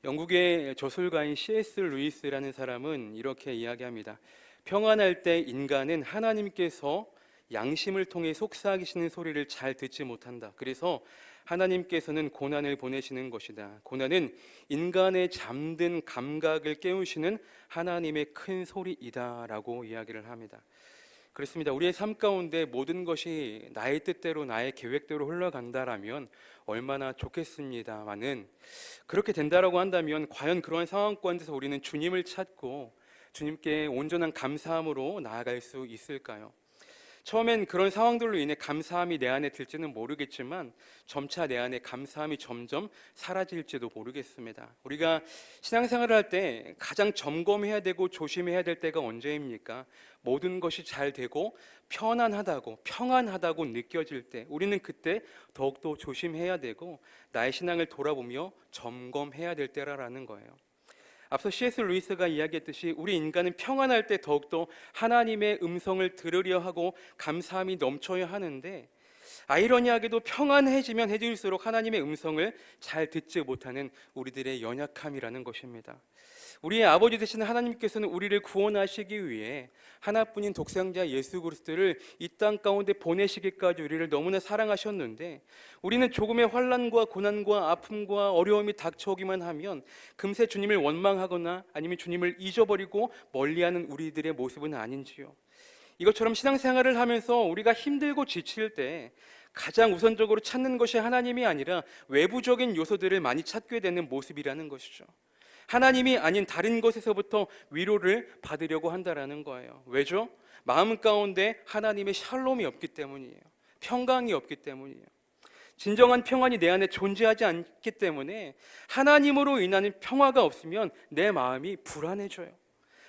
영국의 저술가인 C.S. 루이스라는 사람은 이렇게 이야기합니다. 평안할 때 인간은 하나님께서 양심을 통해 속삭이시는 소리를 잘 듣지 못한다. 그래서 하나님께서는 고난을 보내시는 것이다. 고난은 인간의 잠든 감각을 깨우시는 하나님의 큰 소리이다 라고 이야기를 합니다. 그렇습니다. 우리의 삶 가운데 모든 것이 나의 뜻대로 나의 계획대로 흘러간다라면 얼마나 좋겠습니다만은, 그렇게 된다라고 한다면 과연 그러한 상황 가운데서 우리는 주님을 찾고 주님께 온전한 감사함으로 나아갈 수 있을까요? 처음엔 그런 상황들로 인해 감사함이 내 안에 들지는 모르겠지만 점차 내 안에 감사함이 점점 사라질지도 모르겠습니다. 우리가 신앙생활을 할 때 가장 점검해야 되고 조심해야 될 때가 언제입니까? 모든 것이 잘 되고 평안하다고 느껴질 때, 우리는 그때 더욱더 조심해야 되고 나의 신앙을 돌아보며 점검해야 될 때라는 거예요. 앞서 C.S. 루이스가 이야기했듯이 우리 인간은 평안할 때 더욱더 하나님의 음성을 들으려 하고 감사함이 넘쳐야 하는데, 아이러니하게도 평안해지면 해질수록 하나님의 음성을 잘 듣지 못하는 우리들의 연약함이라는 것입니다. 우리의 아버지 되시는 하나님께서는 우리를 구원하시기 위해 하나뿐인 독생자 예수 그리스도를 이 땅 가운데 보내시기까지 우리를 너무나 사랑하셨는데, 우리는 조금의 환난과 고난과 아픔과 어려움이 닥쳐오기만 하면 금세 주님을 원망하거나 아니면 주님을 잊어버리고 멀리하는 우리들의 모습은 아닌지요. 이것처럼 신앙생활을 하면서 우리가 힘들고 지칠 때 가장 우선적으로 찾는 것이 하나님이 아니라 외부적인 요소들을 많이 찾게 되는 모습이라는 것이죠. 하나님이 아닌 다른 것에서부터 위로를 받으려고 한다라는 거예요. 왜죠? 마음 가운데 하나님의 샬롬이 없기 때문이에요. 평강이 없기 때문이에요. 진정한 평안이 내 안에 존재하지 않기 때문에 하나님으로 인한 평화가 없으면 내 마음이 불안해져요.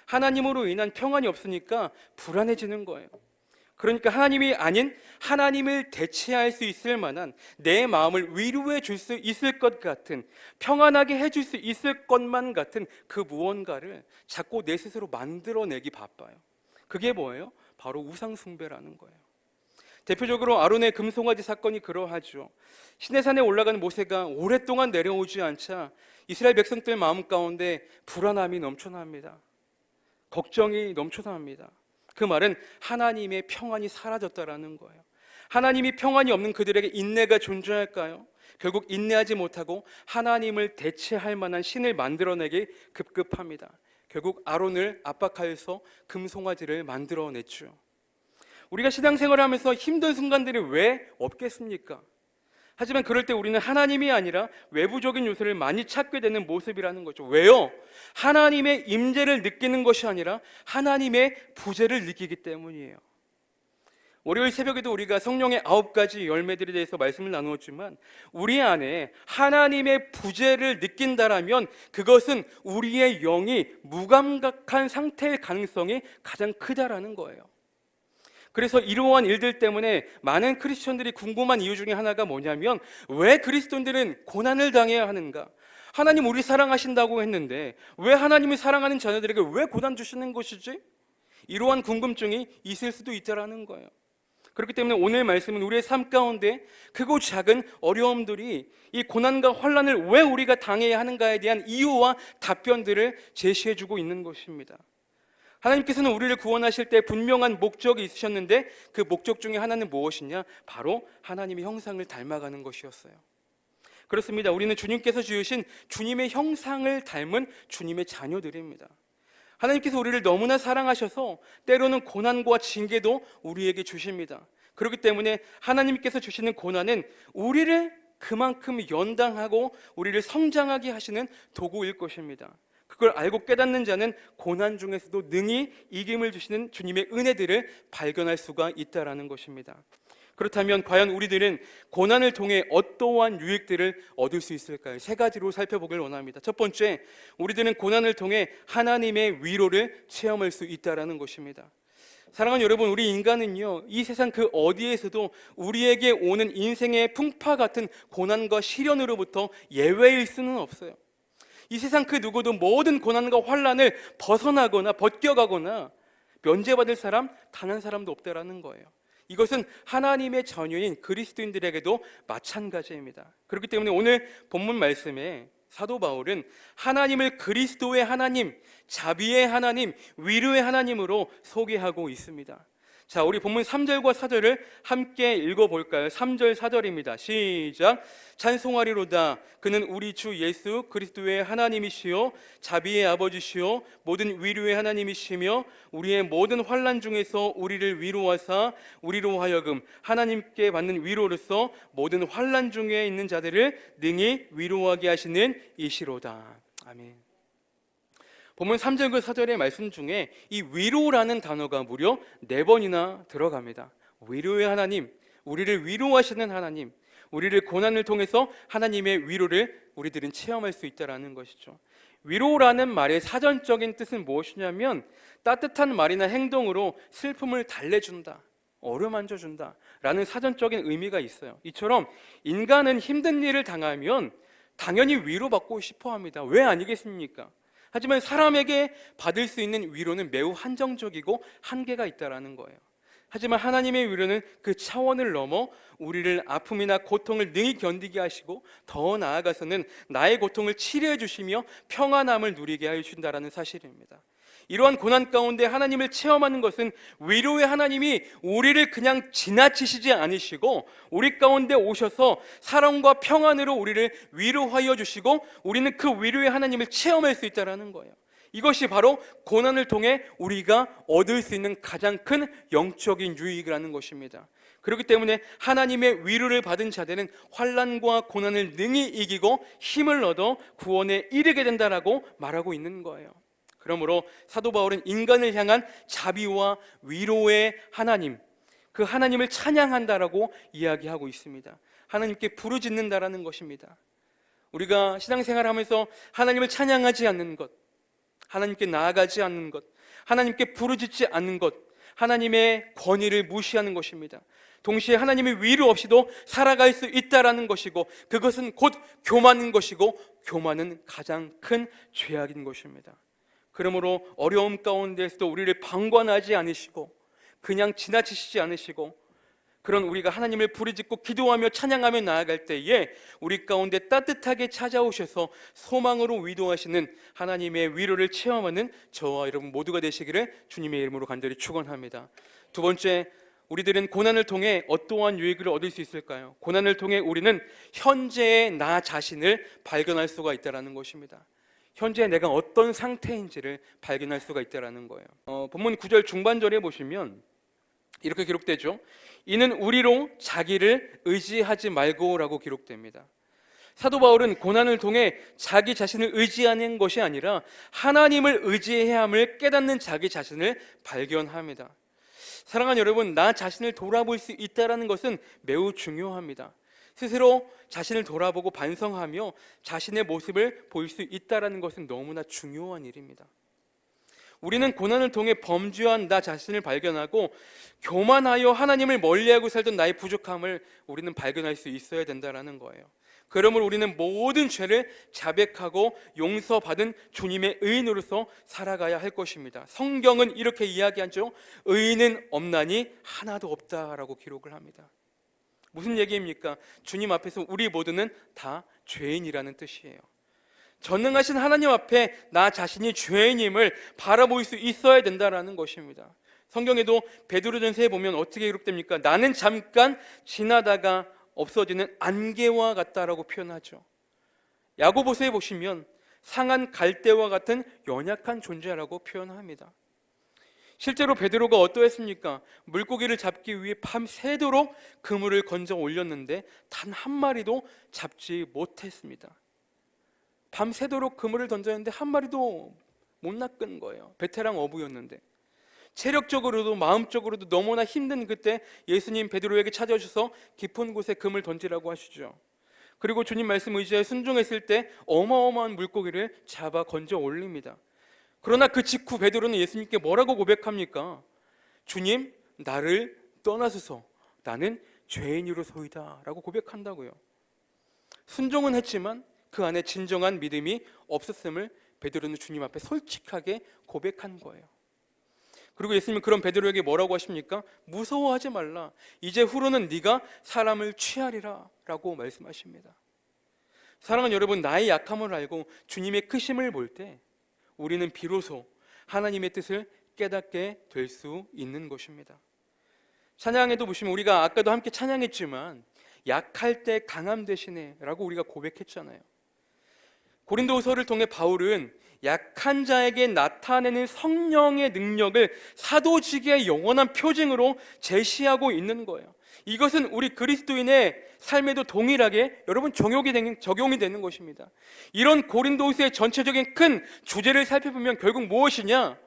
하나님으로 인한 평안이 없으니까 불안해지는 거예요. 그러니까 하나님이 아닌 하나님을 대체할 수 있을 만한, 내 마음을 위로해 줄 수 있을 것 같은, 평안하게 해줄 수 있을 것만 같은 그 무언가를 자꾸 내 스스로 만들어내기 바빠요. 그게 뭐예요? 바로 우상숭배라는 거예요. 대표적으로 아론의 금송아지 사건이 그러하죠. 시내산에 올라가는 모세가 오랫동안 내려오지 않자 이스라엘 백성들 마음 가운데 불안함이 넘쳐납니다. 걱정이 넘쳐납니다. 그 말은 하나님의 평안이 사라졌다라는 거예요. 하나님이 평안이 없는 그들에게 인내가 존재할까요? 결국 인내하지 못하고 하나님을 대체할 만한 신을 만들어내기 급급합니다. 결국 아론을 압박하여서 금송아지를 만들어냈죠. 우리가 신앙생활을 하면서 힘든 순간들이 왜 없겠습니까? 하지만 그럴 때 우리는 하나님이 아니라 외부적인 요소를 많이 찾게 되는 모습이라는 거죠. 왜요? 하나님의 임재를 느끼는 것이 아니라 하나님의 부재를 느끼기 때문이에요. 월요일 새벽에도 우리가 성령의 9가지 열매들에 대해서 말씀을 나누었지만, 우리 안에 하나님의 부재를 느낀다라면 그것은 우리의 영이 무감각한 상태일 가능성이 가장 크다라는 거예요. 그래서 이러한 일들 때문에 많은 크리스천들이 궁금한 이유 중에 하나가 뭐냐면, 왜 그리스도인들은 고난을 당해야 하는가? 하나님 우리 사랑하신다고 했는데 왜 하나님이 사랑하는 자녀들에게 왜 고난 주시는 것이지? 이러한 궁금증이 있을 수도 있다라는 거예요. 그렇기 때문에 오늘 말씀은 우리의 삶 가운데 크고 작은 어려움들이, 이 고난과 환난을 왜 우리가 당해야 하는가에 대한 이유와 답변들을 제시해주고 있는 것입니다. 하나님께서는 우리를 구원하실 때 분명한 목적이 있으셨는데 그 목적 중에 하나는 무엇이냐? 바로 하나님의 형상을 닮아가는 것이었어요. 그렇습니다. 우리는 주님께서 지으신 주님의 형상을 닮은 주님의 자녀들입니다. 하나님께서 우리를 너무나 사랑하셔서 때로는 고난과 징계도 우리에게 주십니다. 그렇기 때문에 하나님께서 주시는 고난은 우리를 그만큼 연단하고 우리를 성장하게 하시는 도구일 것입니다. 그걸 알고 깨닫는 자는 고난 중에서도 능히 이김을 주시는 주님의 은혜들을 발견할 수가 있다라는 것입니다. 그렇다면 과연 우리들은 고난을 통해 어떠한 유익들을 얻을 수 있을까요? 3가지로 살펴보길 원합니다. 첫 번째, 우리들은 고난을 통해 하나님의 위로를 체험할 수 있다라는 것입니다. 사랑하는 여러분, 우리 인간은요, 이 세상 그 어디에서도 우리에게 오는 인생의 풍파 같은 고난과 시련으로부터 예외일 수는 없어요. 이 세상 그 누구도 모든 고난과 환난을 벗어나거나 벗겨가거나 면제받을 사람 단 한 사람도 없다라는 거예요. 이것은 하나님의 자녀인 그리스도인들에게도 마찬가지입니다. 그렇기 때문에 오늘 본문 말씀에 사도 바울은 하나님을 그리스도의 하나님, 자비의 하나님, 위로의 하나님으로 소개하고 있습니다. 자, 우리 본문 3절과 4절을 함께 읽어볼까요? 3절 4절입니다. 시작. 찬송하리로다. 그는 우리 주 예수 그리스도의 하나님이시요 자비의 아버지시요 모든 위로의 하나님이시며 우리의 모든 환난 중에서 우리를 위로하사 우리로 하여금 하나님께 받는 위로로서 모든 환난 중에 있는 자들을 능히 위로하게 하시는 이시로다. 아멘. 본문 3절과 4절의 말씀 중에 이 위로라는 단어가 무려 4번이나 들어갑니다. 위로의 하나님, 우리를 위로하시는 하나님, 우리를 고난을 통해서 하나님의 위로를 우리들은 체험할 수 있다는 것이죠. 위로라는 말의 사전적인 뜻은 무엇이냐면 따뜻한 말이나 행동으로 슬픔을 달래준다, 어루만져준다 라는 사전적인 의미가 있어요. 이처럼 인간은 힘든 일을 당하면 당연히 위로받고 싶어 합니다. 왜 아니겠습니까? 하지만 사람에게 받을 수 있는 위로는 매우 한정적이고 한계가 있다는 거예요. 하지만 하나님의 위로는 그 차원을 넘어 우리를 아픔이나 고통을 능히 견디게 하시고 더 나아가서는 나의 고통을 치료해 주시며 평안함을 누리게 해주신다는 사실입니다. 이러한 고난 가운데 하나님을 체험하는 것은 위로의 하나님이 우리를 그냥 지나치시지 않으시고 우리 가운데 오셔서 사랑과 평안으로 우리를 위로하여 주시고 우리는 그 위로의 하나님을 체험할 수 있다는 거예요. 이것이 바로 고난을 통해 우리가 얻을 수 있는 가장 큰 영적인 유익이라는 것입니다. 그렇기 때문에 하나님의 위로를 받은 자들은 환난과 고난을 능히 이기고 힘을 얻어 구원에 이르게 된다라고 말하고 있는 거예요. 그러므로 사도 바울은 인간을 향한 자비와 위로의 하나님, 그 하나님을 찬양한다라고 이야기하고 있습니다. 하나님께 부르짖는다라는 것입니다. 우리가 신앙생활을 하면서 하나님을 찬양하지 않는 것, 하나님께 나아가지 않는 것, 하나님께 부르짖지 않는 것, 하나님의 권위를 무시하는 것입니다. 동시에 하나님의 위로 없이도 살아갈 수 있다라는 것이고 그것은 곧 교만인 것이고 교만은 가장 큰 죄악인 것입니다. 그러므로 어려움 가운데서도 우리를 방관하지 않으시고 그냥 지나치시지 않으시고 그런 우리가 하나님을 부르짖고 기도하며 찬양하며 나아갈 때에 우리 가운데 따뜻하게 찾아오셔서 소망으로 위로하시는 하나님의 위로를 체험하는 저와 여러분 모두가 되시기를 주님의 이름으로 간절히 축원합니다. 두 번째, 우리들은 고난을 통해 어떠한 유익을 얻을 수 있을까요? 고난을 통해 우리는 현재의 나 자신을 발견할 수가 있다는 것입니다. 현재 내가 어떤 상태인지를 발견할 수가 있다는 거예요. 본문 9절 중반절에 보시면 이렇게 기록되죠. 이는 우리로 자기를 의지하지 말고 라고 기록됩니다. 사도 바울은 고난을 통해 자기 자신을 의지하는 것이 아니라 하나님을 의지해야 함을 깨닫는 자기 자신을 발견합니다. 사랑하는 여러분, 나 자신을 돌아볼 수 있다는 것은 매우 중요합니다. 스스로 자신을 돌아보고 반성하며 자신의 모습을 볼 수 있다는 것은 너무나 중요한 일입니다. 우리는 고난을 통해 범죄한 나 자신을 발견하고 교만하여 하나님을 멀리하고 살던 나의 부족함을 우리는 발견할 수 있어야 된다는 거예요. 그러므로 우리는 모든 죄를 자백하고 용서받은 주님의 의인으로서 살아가야 할 것입니다. 성경은 이렇게 이야기하죠. 의인은 없나니 하나도 없다라고 기록을 합니다. 무슨 얘기입니까? 주님 앞에서 우리 모두는 다 죄인이라는 뜻이에요. 전능하신 하나님 앞에 나 자신이 죄인임을 바라볼 수 있어야 된다는 것입니다. 성경에도 베드로전서에 보면 어떻게 기록됩니까? 나는 잠깐 지나다가 없어지는 안개와 같다라고 표현하죠. 야고보서에 보시면 상한 갈대와 같은 연약한 존재라고 표현합니다. 실제로 베드로가 어떠했습니까? 물고기를 잡기 위해 밤새도록 그물을 건져 올렸는데 단 한 마리도 잡지 못했습니다. 밤새도록 그물을 던졌는데 한 마리도 못 낚은 거예요. 베테랑 어부였는데. 체력적으로도 마음적으로도 너무나 힘든 그때 예수님 베드로에게 찾아오셔서 깊은 곳에 금을 던지라고 하시죠. 그리고 주님 말씀 의지하여 순종했을 때 어마어마한 물고기를 잡아 건져 올립니다. 그러나 그 직후 베드로는 예수님께 뭐라고 고백합니까? 주님, 나를 떠나소서, 나는 죄인으로소이다 라고 고백한다고요. 순종은 했지만 그 안에 진정한 믿음이 없었음을 베드로는 주님 앞에 솔직하게 고백한 거예요. 그리고 예수님은 그런 베드로에게 뭐라고 하십니까? 무서워하지 말라, 이제 후로는 네가 사람을 취하리라 라고 말씀하십니다. 사랑하는 여러분, 나의 약함을 알고 주님의 크심을 볼 때 우리는 비로소 하나님의 뜻을 깨닫게 될 수 있는 것입니다. 찬양에도 보시면 우리가 아까도 함께 찬양했지만 약할 때 강함 되시네 라고 우리가 고백했잖아요. 고린도후서를 통해 바울은 약한 자에게 나타내는 성령의 능력을 사도직의 영원한 표징으로 제시하고 있는 거예요. 이것은 우리 그리스도인의 삶에도 동일하게 여러분 적용이 되는 것입니다. 이런 고린도후서의 전체적인 큰 주제를 살펴보면 결국 무엇이냐?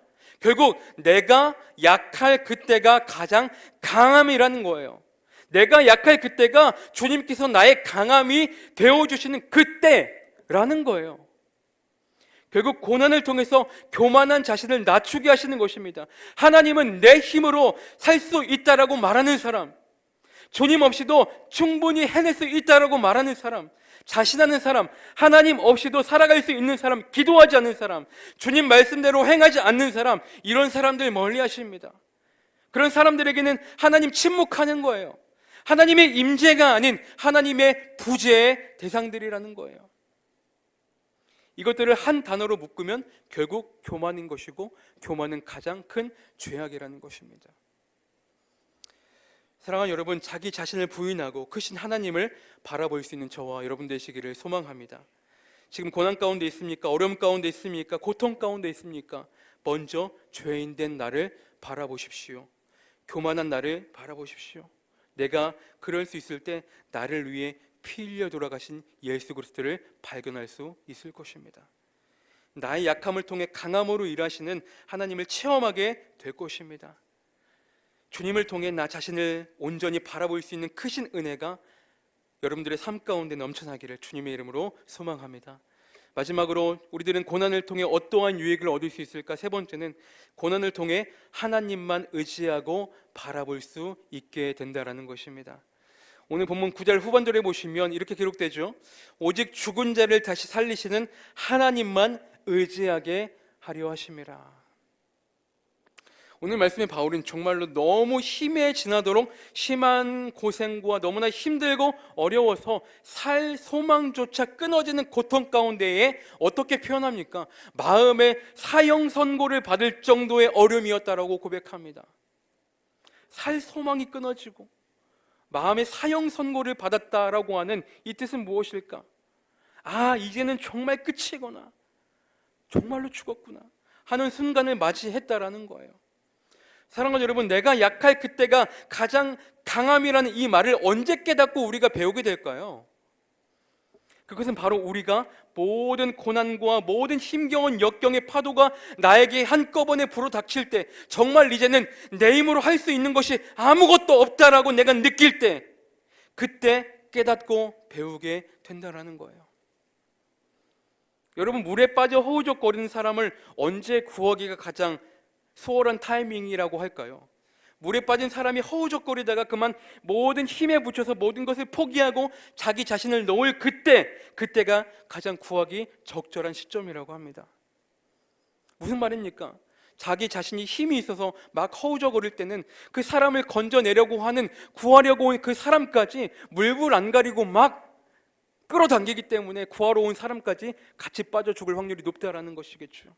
결국 내가 약할 그때가 가장 강함이라는 거예요. 내가 약할 그때가 주님께서 나의 강함이 되어주시는 그때라는 거예요. 결국 고난을 통해서 교만한 자신을 낮추게 하시는 것입니다. 하나님은 내 힘으로 살 수 있다라고 말하는 사람, 주님 없이도 충분히 해낼 수 있다라고 말하는 사람, 자신하는 사람, 하나님 없이도 살아갈 수 있는 사람, 기도하지 않는 사람, 주님 말씀대로 행하지 않는 사람, 이런 사람들 멀리 하십니다. 그런 사람들에게는 하나님 침묵하는 거예요. 하나님의 임재가 아닌 하나님의 부재의 대상들이라는 거예요. 이것들을 한 단어로 묶으면 결국 교만인 것이고, 교만은 가장 큰 죄악이라는 것입니다. 사랑하는 여러분, 자기 자신을 부인하고 크신 하나님을 바라볼 수 있는 저와 여러분 되시기를 소망합니다. 지금 고난 가운데 있습니까? 어려움 가운데 있습니까? 고통 가운데 있습니까? 먼저 죄인된 나를 바라보십시오. 교만한 나를 바라보십시오. 내가 그럴 수 있을 때 나를 위해 피 흘려 돌아가신 예수 그리스도를 발견할 수 있을 것입니다. 나의 약함을 통해 강함으로 일하시는 하나님을 체험하게 될 것입니다. 주님을 통해 나 자신을 온전히 바라볼 수 있는 크신 은혜가 여러분들의 삶 가운데 넘쳐나기를 주님의 이름으로 소망합니다. 마지막으로 우리들은 고난을 통해 어떠한 유익을 얻을 수 있을까? 세 번째는 고난을 통해 하나님만 의지하고 바라볼 수 있게 된다라는 것입니다. 오늘 본문 9절 후반절에 보시면 이렇게 기록되죠. 오직 죽은 자를 다시 살리시는 하나님만 의지하게 하려 하심이라. 오늘 말씀의 바울은 정말로 너무 힘에 지나도록 심한 고생과 너무나 힘들고 어려워서 살 소망조차 끊어지는 고통 가운데에 어떻게 표현합니까? 마음의 사형 선고를 받을 정도의 어려움이었다라고 고백합니다. 살 소망이 끊어지고 마음의 사형 선고를 받았다라고 하는 이 뜻은 무엇일까? 아, 이제는 정말 끝이구나, 정말로 죽었구나 하는 순간을 맞이했다라는 거예요. 사랑하는 여러분, 내가 약할 그때가 가장 강함이라는 이 말을 언제 깨닫고 우리가 배우게 될까요? 그것은 바로 우리가 모든 고난과 모든 힘겨운 역경의 파도가 나에게 한꺼번에 불어닥칠 때, 정말 이제는 내 힘으로 할 수 있는 것이 아무것도 없다라고 내가 느낄 때, 그때 깨닫고 배우게 된다라는 거예요. 여러분, 물에 빠져 허우적거리는 사람을 언제 구하기가 가장 수월한 타이밍이라고 할까요? 물에 빠진 사람이 허우적거리다가 그만 모든 힘에 붙여서 모든 것을 포기하고 자기 자신을 놓을 그때가 가장 구하기 적절한 시점이라고 합니다. 무슨 말입니까? 자기 자신이 힘이 있어서 막 허우적거릴 때는 그 사람을 건져내려고 하는, 구하려고 온 그 사람까지 물불 안 가리고 막 끌어당기기 때문에 구하러 온 사람까지 같이 빠져 죽을 확률이 높다라는 것이겠죠.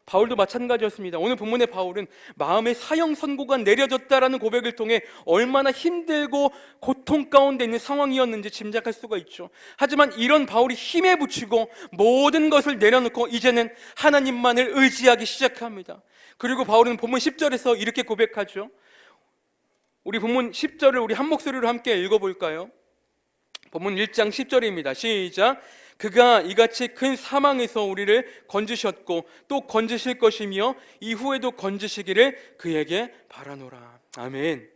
바울도 마찬가지였습니다. 오늘 본문의 바울은 마음의 사형 선고가 내려졌다라는 고백을 통해 얼마나 힘들고 고통 가운데 있는 상황이었는지 짐작할 수가 있죠. 하지만 이런 바울이 힘에 부치고 모든 것을 내려놓고 이제는 하나님만을 의지하기 시작합니다. 그리고 바울은 본문 10절에서 이렇게 고백하죠. 우리 본문 10절을 우리 한 목소리로 함께 읽어볼까요? 본문 1장 10절입니다. 시작. 그가 이같이 큰 사망에서 우리를 건지셨고 또 건지실 것이며 이후에도 건지시기를 그에게 바라노라. 아멘.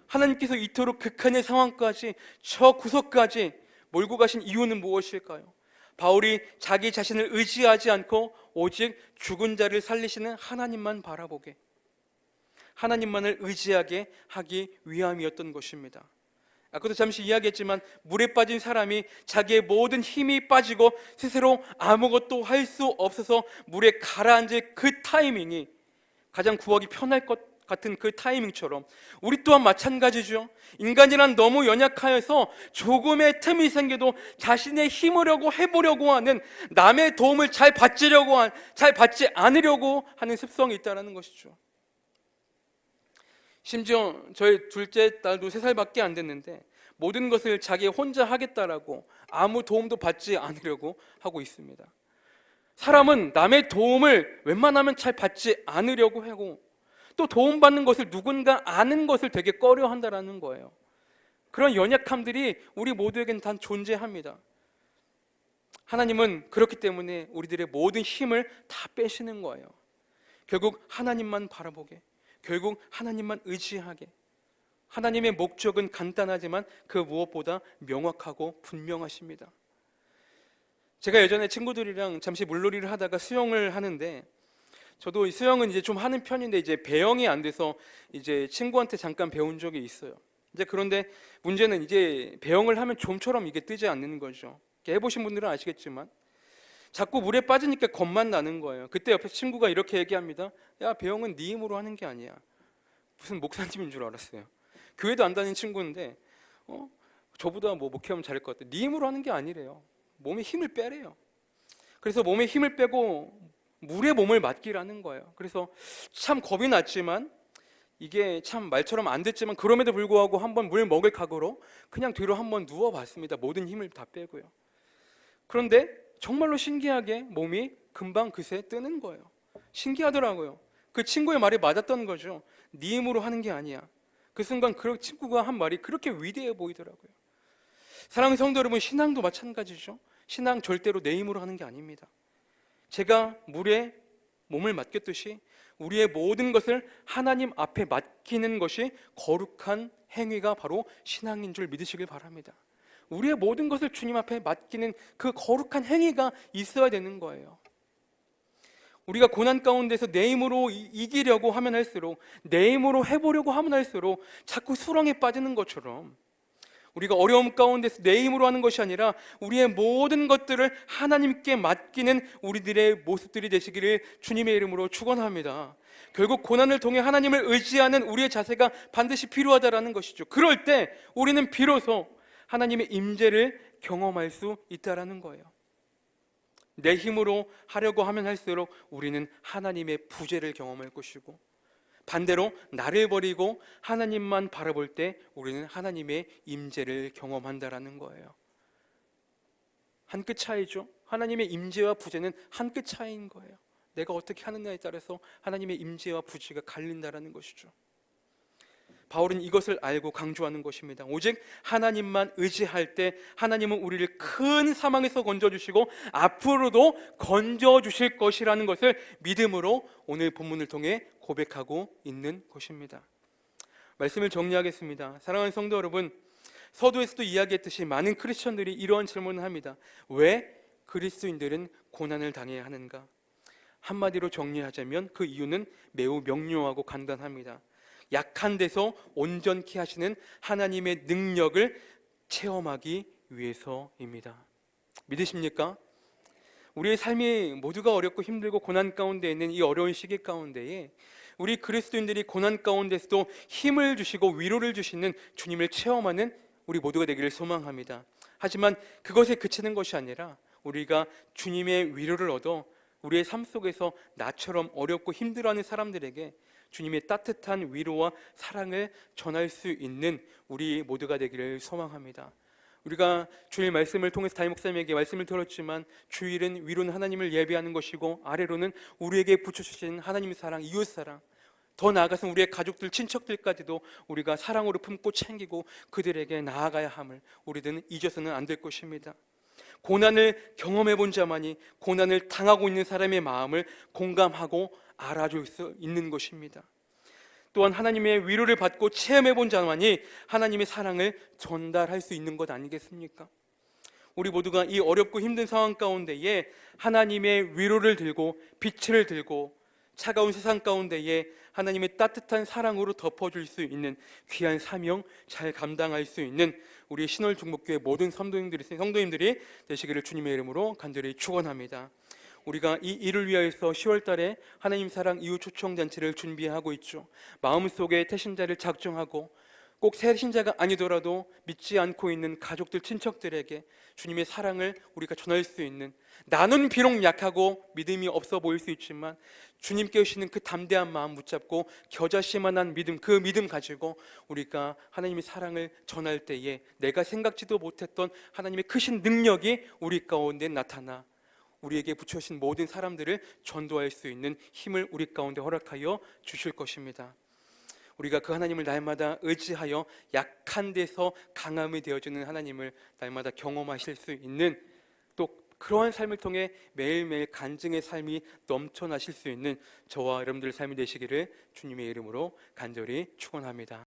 하나님께서 이토록 극한의 상황까지, 저 구석까지 몰고 가신 이유는 무엇일까요? 바울이 자기 자신을 의지하지 않고 오직 죽은 자를 살리시는 하나님만 바라보게, 하나님만을 의지하게 하기 위함이었던 것입니다. 아까도 잠시 이야기했지만 물에 빠진 사람이 자기의 모든 힘이 빠지고 스스로 아무것도 할 수 없어서 물에 가라앉을 그 타이밍이 가장 구하기 편할 것 같은 그 타이밍처럼 우리 또한 마찬가지죠. 인간이란 너무 연약하여서 조금의 틈이 생겨도 자신의 힘으려고 해보려고 하는, 남의 도움을 잘 받지 않으려고 하는 습성이 있다는 것이죠. 심지어 저희 둘째 딸도 3살밖에 안 됐는데 모든 것을 자기 혼자 하겠다라고 아무 도움도 받지 않으려고 하고 있습니다. 사람은 남의 도움을 웬만하면 잘 받지 않으려고 하고, 또 도움받는 것을 누군가 아는 것을 되게 꺼려한다라는 거예요. 그런 연약함들이 우리 모두에겐 다 존재합니다. 하나님은 그렇기 때문에 우리들의 모든 힘을 다 빼시는 거예요. 결국 하나님만 바라보게, 결국 하나님만 의지하게. 하나님의 목적은 간단하지만 그 무엇보다 명확하고 분명하십니다. 제가 예전에 친구들이랑 잠시 물놀이를 하다가 수영을 하는데, 저도 수영은 이제 좀 하는 편인데 이제 배영이 안 돼서 이제 친구한테 잠깐 배운 적이 있어요. 이제 그런데 문제는 이제 배영을 하면 좀처럼 이게 뜨지 않는 거죠. 해보신 분들은 아시겠지만 자꾸 물에 빠지니까 겁만 나는 거예요. 그때 옆에 친구가 이렇게 얘기합니다. 야, 배영은 네 힘으로 하는 게 아니야. 무슨 목사님인 줄 알았어요. 교회도 안 다니는 친구인데 저보다 뭐 목회하면 잘할 것 같아. 네 힘으로 하는 게 아니래요. 몸에 힘을 빼래요. 그래서 몸에 힘을 빼고 물에 몸을 맡기라는 거예요. 그래서 참 겁이 났지만, 이게 참 말처럼 안 됐지만 그럼에도 불구하고 한번 물 먹을 각오로 그냥 뒤로 한번 누워봤습니다. 모든 힘을 다 빼고요. 그런데 정말로 신기하게 몸이 금방 그새 뜨는 거예요. 신기하더라고요. 그 친구의 말이 맞았던 거죠. 네 힘으로 하는 게 아니야. 그 순간 그 친구가 한 말이 그렇게 위대해 보이더라고요. 사랑하는 성도 여러분, 신앙도 마찬가지죠. 신앙 절대로 내 힘으로 하는 게 아닙니다. 제가 물에 몸을 맡겼듯이 우리의 모든 것을 하나님 앞에 맡기는 것이 거룩한 행위가 바로 신앙인 줄 믿으시길 바랍니다. 우리의 모든 것을 주님 앞에 맡기는 그 거룩한 행위가 있어야 되는 거예요. 우리가 고난 가운데서 내 힘으로 이기려고 하면 할수록, 내 힘으로 해보려고 하면 할수록 자꾸 수렁에 빠지는 것처럼, 우리가 어려움 가운데서 내 힘으로 하는 것이 아니라 우리의 모든 것들을 하나님께 맡기는 우리들의 모습들이 되시기를 주님의 이름으로 축원합니다. 결국 고난을 통해 하나님을 의지하는 우리의 자세가 반드시 필요하다라는 것이죠. 그럴 때 우리는 비로소 하나님의 임재를 경험할 수 있다라는 거예요. 내 힘으로 하려고 하면 할수록 우리는 하나님의 부재를 경험할 것이고, 반대로 나를 버리고 하나님만 바라볼 때 우리는 하나님의 임재를 경험한다라는 거예요. 한 끗 차이죠. 하나님의 임재와 부재는 한 끗 차이인 거예요. 내가 어떻게 하느냐에 따라서 하나님의 임재와 부재가 갈린다라는 것이죠. 바울은 이것을 알고 강조하는 것입니다. 오직 하나님만 의지할 때 하나님은 우리를 큰 사망에서 건져주시고 앞으로도 건져주실 것이라는 것을 믿음으로 오늘 본문을 통해 고백하고 있는 것입니다. 말씀을 정리하겠습니다. 사랑하는 성도 여러분, 서두에서도 이야기했듯이 많은 크리스천들이 이러한 질문을 합니다. 왜 그리스도인들은 고난을 당해야 하는가? 한마디로 정리하자면 그 이유는 매우 명료하고 간단합니다. 약한 데서 온전케 하시는 하나님의 능력을 체험하기 위해서입니다. 믿으십니까? 우리의 삶이 모두가 어렵고 힘들고 고난 가운데 있는 이 어려운 시기 가운데에 우리 그리스도인들이 고난 가운데서도 힘을 주시고 위로를 주시는 주님을 체험하는 우리 모두가 되기를 소망합니다. 하지만 그것에 그치는 것이 아니라 우리가 주님의 위로를 얻어 우리의 삶 속에서 나처럼 어렵고 힘들어하는 사람들에게 주님의 따뜻한 위로와 사랑을 전할 수 있는 우리 모두가 되기를 소망합니다. 우리가 주일 말씀을 통해서 담임 목사님에게 말씀을 들었지만, 주일은 위로는 하나님을 예배하는 것이고 아래로는 우리에게 붙여주신 하나님의 사랑, 이웃 사랑, 더 나아가서 우리의 가족들, 친척들까지도 우리가 사랑으로 품고 챙기고 그들에게 나아가야 함을 우리들은 잊어서는 안 될 것입니다. 고난을 경험해 본 자만이 고난을 당하고 있는 사람의 마음을 공감하고 알아줄 수 있는 것입니다. 또한 하나님의 위로를 받고 체험해 본 자만이 하나님의 사랑을 전달할 수 있는 것 아니겠습니까? 우리 모두가 이 어렵고 힘든 상황 가운데에 하나님의 위로를 들고 빛을 들고 차가운 세상 가운데에 하나님의 따뜻한 사랑으로 덮어줄 수 있는 귀한 사명 잘 감당할 수 있는 우리 신월중복교회 모든 성도님들이 되시기를 주님의 이름으로 간절히 축원합니다. 우리가 이 일을 위하여서 10월 달에 하나님 사랑 이후 초청 잔치를 준비하고 있죠. 마음속에 태신자를 작정하고 꼭 새신자가 아니더라도 믿지 않고 있는 가족들, 친척들에게 주님의 사랑을 우리가 전할 수 있는, 나는 비록 약하고 믿음이 없어 보일 수 있지만 주님께 주시는 그 담대한 마음 붙잡고 겨자씨만한 믿음, 그 믿음 가지고 우리가 하나님의 사랑을 전할 때에 내가 생각지도 못했던 하나님의 크신 능력이 우리 가운데 나타나 우리에게 붙여주신 모든 사람들을 전도할 수 있는 힘을 우리 가운데 허락하여 주실 것입니다. 우리가 그 하나님을 날마다 의지하여 약한 데서 강함이 되어주는 하나님을 날마다 경험하실 수 있는, 또 그러한 삶을 통해 매일매일 간증의 삶이 넘쳐나실 수 있는 저와 여러분들의 삶이 되시기를 주님의 이름으로 간절히 축원합니다.